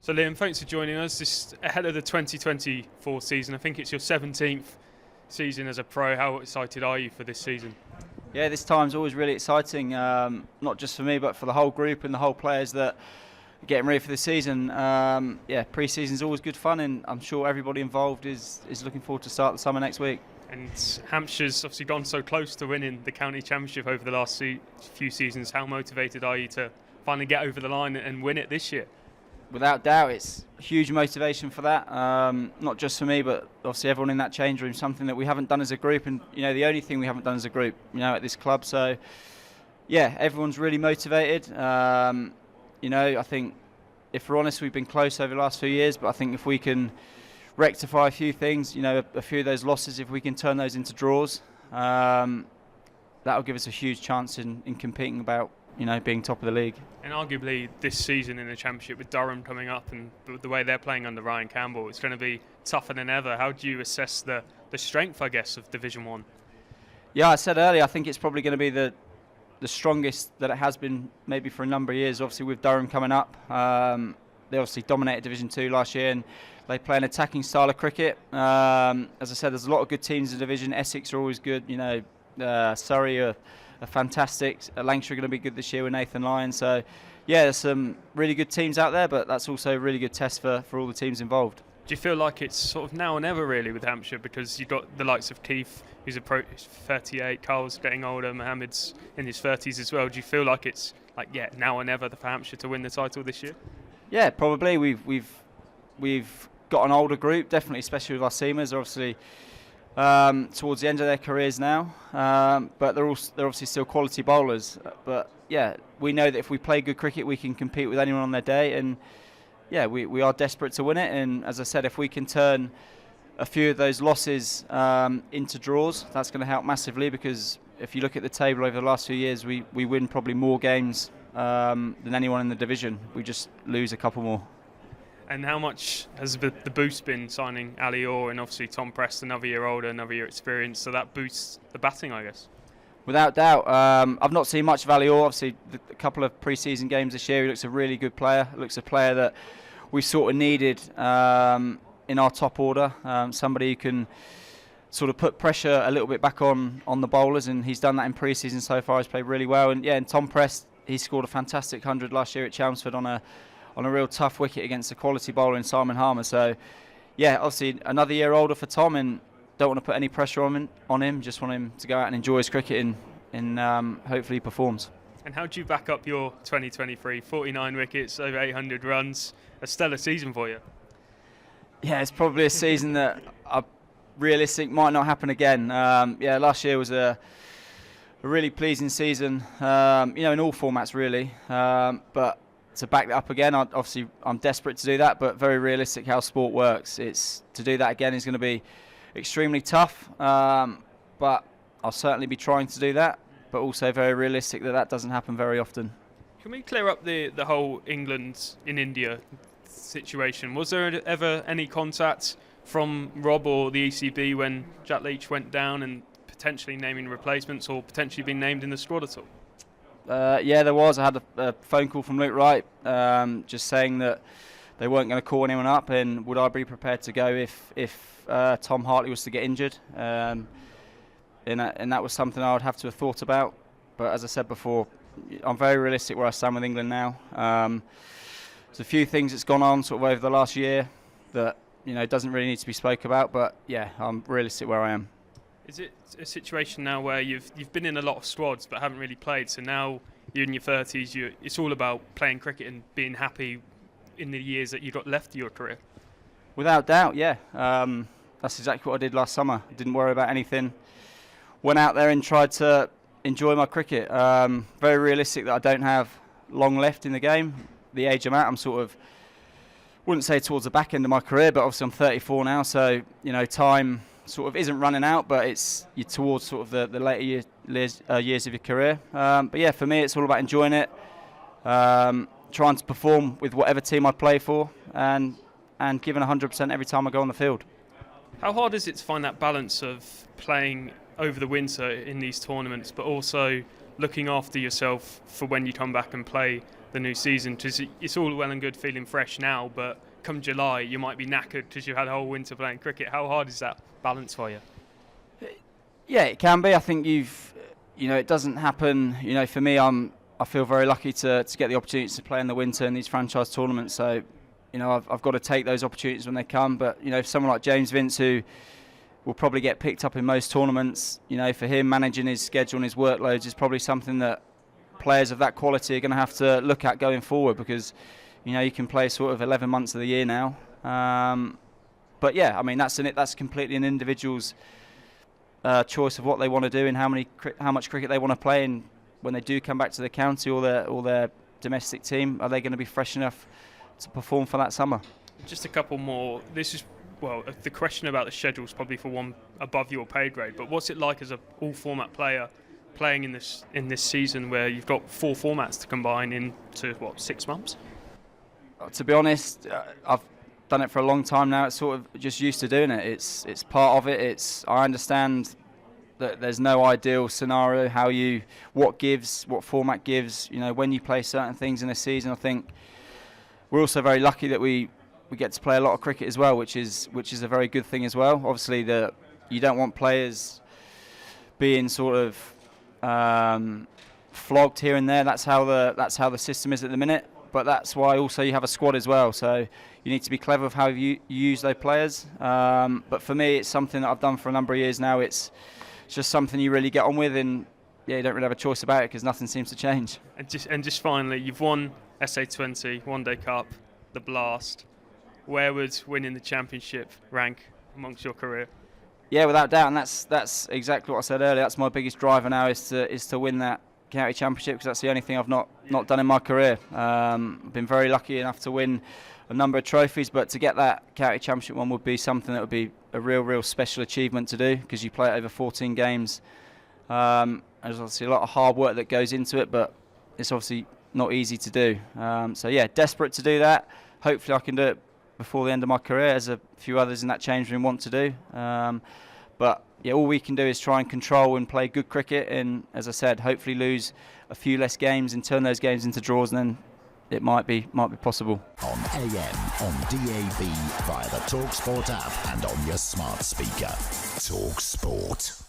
So Liam, thanks for joining us. This ahead of the 2024 season. I think it's your 17th season as a pro. How excited are you for this season? Yeah, this time's always really exciting, not just for me but for the whole group and the whole players that are getting ready for the season. Pre-season's always good fun, and I'm sure everybody involved is looking forward to start the summer next week. And Hampshire's obviously gone so close to winning the county championship over the last few seasons. How motivated are you to finally get over the line and win it this year? Without doubt, it's a huge motivation for that, not just for me but obviously everyone in that change room. Something that we haven't done as a group, and the only thing we haven't done as a group at this club. So yeah, everyone's really motivated. I think if we're honest, we've been close over the last few years, but I think if we can rectify a few things, a few of those losses, if we can turn those into draws, that'll give us a huge chance in competing about being top of the league. And arguably this season in the Championship with Durham coming up and the way they're playing under Ryan Campbell, it's going to be tougher than ever. How do you assess the strength, I guess, of Division 1? Yeah, I said earlier, I think it's probably going to be the strongest that it has been maybe for a number of years. Obviously with Durham coming up, they obviously dominated Division 2 last year and they play an attacking style of cricket. As I said, there's a lot of good teams in the division. Essex are always good, Surrey are fantastic. Lancashire are going to be good this year with Nathan Lyon. So yeah, there's some really good teams out there, but that's also a really good test for all the teams involved. Do you feel like it's sort of now or never really with Hampshire, because you've got the likes of Keith, who's 38, Carl's getting older, Mohammed's in his 30s as well. Do you feel like it's now or never for Hampshire to win the title this year? Yeah, probably. We've got an older group, definitely, especially with our seamers. Obviously towards the end of their careers now, but they're obviously still quality bowlers. But yeah, we know that if we play good cricket, we can compete with anyone on their day, and yeah, we are desperate to win it. And as I said, if we can turn a few of those losses into draws, that's going to help massively, because if you look at the table over the last few years, we win probably more games than anyone in the division. We just lose a couple more. And how much has the boost been signing Ali Orr and obviously Tom Prest, another year older, another year experienced, so that boosts the batting, I guess? Without doubt. I've not seen much of Ali Orr. Obviously, a couple of pre-season games this year, he looks a really good player. Looks a player that we sort of needed in our top order. Somebody who can sort of put pressure a little bit back on the bowlers, and he's done that in pre-season so far. He's played really well. And yeah, and Tom Prest, he scored a fantastic 100 last year at Chelmsford on a real tough wicket against a quality bowler in Simon Harmer. So yeah, obviously another year older for Tom, and don't want to put any pressure on him. Just want him to go out and enjoy his cricket and hopefully he performs. And how do you back up your 2023? 49 wickets, over 800 runs, a stellar season for you. Yeah, it's probably a season that realistic might not happen again. Last year was a really pleasing season, in all formats really, but to back that up again, I'm desperate to do that, but very realistic how sport works. It's to do that again is going to be extremely tough, but I'll certainly be trying to do that, but also very realistic that doesn't happen very often. Can we clear up the whole England in India situation? Was there ever any contact from Rob or the ECB when Jack Leach went down and potentially naming replacements or potentially being named in the squad at all? Yeah, there was. I had a phone call from Luke Wright just saying that they weren't going to call anyone up, and would I be prepared to go if Tom Hartley was to get injured. And that was something I would have to have thought about. But as I said before, I'm very realistic where I stand with England now. There's a few things that's gone on sort of over the last year that doesn't really need to be spoke about. But yeah, I'm realistic where I am. Is it a situation now where you've been in a lot of squads but haven't really played, so now you're in your 30s, it's all about playing cricket and being happy in the years that you've got left of your career? Without doubt, yeah. That's exactly what I did last summer. Didn't worry about anything. Went out there and tried to enjoy my cricket. Very realistic that I don't have long left in the game. The age I'm at, I'm sort of, wouldn't say towards the back end of my career, but obviously I'm 34 now, so time sort of isn't running out, but you're towards sort of the later years of your career. But yeah, for me, it's all about enjoying it, trying to perform with whatever team I play for, and giving 100% every time I go on the field. How hard is it to find that balance of playing over the winter in these tournaments, but also looking after yourself for when you come back and play the new season? Because it's all well and good feeling fresh now, but come July you might be knackered because you had a whole winter playing cricket. How hard is that balance for you? Yeah, it can be. I think it doesn't happen. For me, I feel very lucky to get the opportunity to play in the winter in these franchise tournaments. So, I've got to take those opportunities when they come. But if someone like James Vince, who will probably get picked up in most tournaments, for him managing his schedule and his workloads is probably something that players of that quality are going to have to look at going forward, because you can play sort of 11 months of the year now. But yeah, I mean that's completely an individual's choice of what they want to do and how much cricket they want to play. And when they do come back to the county or their domestic team, are they going to be fresh enough to perform for that summer? Just a couple more. This is the question about the schedule is probably for one above your pay grade. But what's it like as a all-format player playing in this season where you've got 4 formats to combine into 6 months? To be honest, I've done it for a long time now. It's sort of just used to doing it. It's part of it. I understand that there's no ideal scenario what format gives. When you play certain things in a season. I think we're also very lucky that we get to play a lot of cricket as well, which is a very good thing as well. Obviously, you don't want players being sort of flogged here and there. That's how the system is at the minute. But that's why also you have a squad as well. So you need to be clever with how you use those players. But for me, it's something that I've done for a number of years now. It's just something you really get on with, and you don't really have a choice about it because nothing seems to change. And just finally, you've won SA20, One Day Cup, the Blast. Where would winning the championship rank amongst your career? Yeah, without doubt, and that's exactly what I said earlier. That's my biggest driver now is to win that county championship, because that's the only thing I've not done in my career. I've been very lucky enough to win a number of trophies, but to get that county championship one would be something that would be a real special achievement to do, because you play it over 14 games. There's obviously a lot of hard work that goes into it, but it's obviously not easy to do. So yeah, desperate to do that. Hopefully I can do it before the end of my career, as a few others in that change room want to do. But yeah, all we can do is try and control and play good cricket, and as I said, hopefully lose a few less games and turn those games into draws, and then it might be possible. On AM, on DAB, via the talkSPORT app and on your smart speaker. talkSPORT.